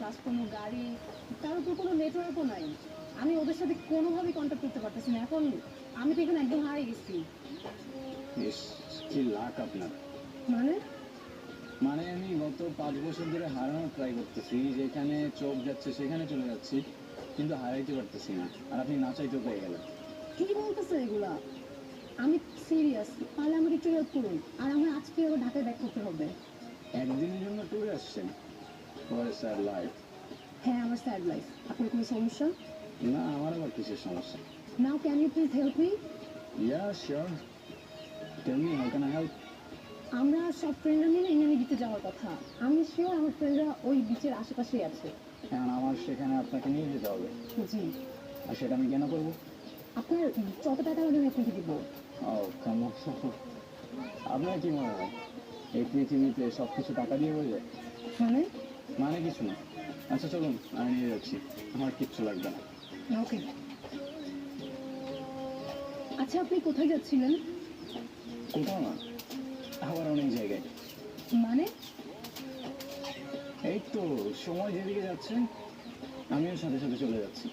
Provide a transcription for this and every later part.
Plus কোনো গাড়ি, তার উপর কোনো নেটওয়ার্কও নাই। আমি ওদের সাথে কোনোভাবেই কন্ট্যাক্ট করতে পারতেছি না। এখন আমি তো এখানে একদম হারিয়ে গেছি। ইস, কি লাক আপনার। মানে মানে আমি গত 5 বছর ধরে হারানোর ট্রাই করতেছি, যেখানে চোখ যাচ্ছে সেখানে চলে যাচ্ছি, কিন্তু হারাইতে পারতেছি না। আর আপনি না চাইতেও পেয়ে গেলেন। কি বলতেছে এগুলা? আমি সিরিয়াস, তাহলে আমাকে একটু হেল্প করুন। আর আমার আজকে আবার ঢাকায় ব্যাক করতে হবে। একদিনের জন্য ট্যুরে আসছেন? What a sad life. হ্যাঁ, আমার স্যাড লাইফ। আপনার কোনো সমস্যা? না, আমার আবার কিসের সমস্যা? Now can you please help me? Yeah, sure. Tell me, how can I help? আমরা সব ফ্রেন্ডরা মিলে এনএমি দিতে যাওয়ার কথা। আমি শিওর আমার ফ্রেন্ডরা ওই বিচের আশেপাশেই আছে। এখন আমার সেখানে আপনাকে নিয়ে যেতে হবে, জি। আর সেটা আমি কেন করবো? আপনার যত টাকা লাগে আমি আপনাকে দিব। ও কেন? আপনার কি মনে হয় এই পৃথিবীতে সবকিছু টাকা দিয়ে হয়ে যায়? মানে মানে কিছু না। আচ্ছা চলুন, আমি নিয়ে যাচ্ছি, আমার কিচ্ছু লাগবে না। ওকে। আচ্ছা, আপনি কোথায় যাচ্ছিলেন? কোথাও না, আবার অনেক জায়গায়। মানে এই তো সময় যেদিকে যাচ্ছে আমিও সাথে সাথে চলে যাচ্ছি।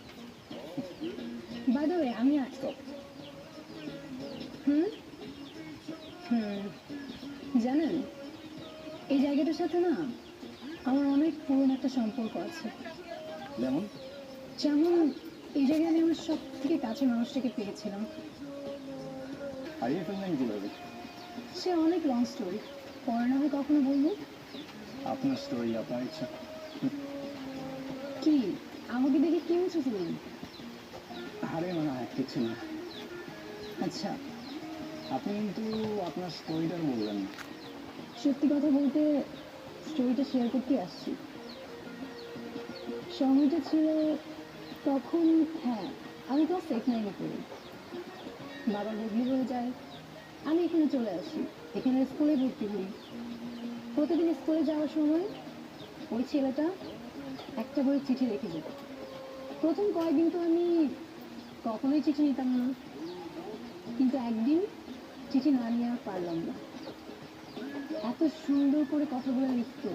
বাই দ্য ওয়ে, আমি Stop. হুম হুম জানেন, এই জায়গাটার সাথে না আমার অনেক পুরনো একটা সম্পর্ক আছে। যেমন? যেমন এই জায়গায় আমি আমার সব থেকে কাছের মানুষটাকে পেয়েছিলাম। হারিয়ে ফেললেন কিভাবে? সে অনেক লং স্টোরি, পরে না হয় কখনো বলবো। আপনার স্টোরি, আপনার ইচ্ছা। কি, আমাকে দেখে কি বুঝেছিলেন? আরে না, কিছু না। আচ্ছা, আপনি কিন্তু আপনার স্টোরিটা বললেন না। সত্যি কথা বলতে স্টোরিটা শেয়ার করতে আসছি। সময়টা ছিল তখন, হ্যাঁ, আমি ক্লাস 8-9-এ পড়ি। বাবা বদলি হয়ে যায়, আমি এখানে চলে আসি, এখানে স্কুলে ভর্তি হই। প্রতিদিন স্কুলে যাওয়ার সময় ওই ছেলেটা একটা করে চিঠি রেখে যেত। প্রথম কয়েকদিন তো আমি কখনোই চিঠি নিতাম না, কিন্তু একদিন চিঠি না নিয়ে আর পারলাম না। এত সুন্দর করে কথাগুলো লিখতো,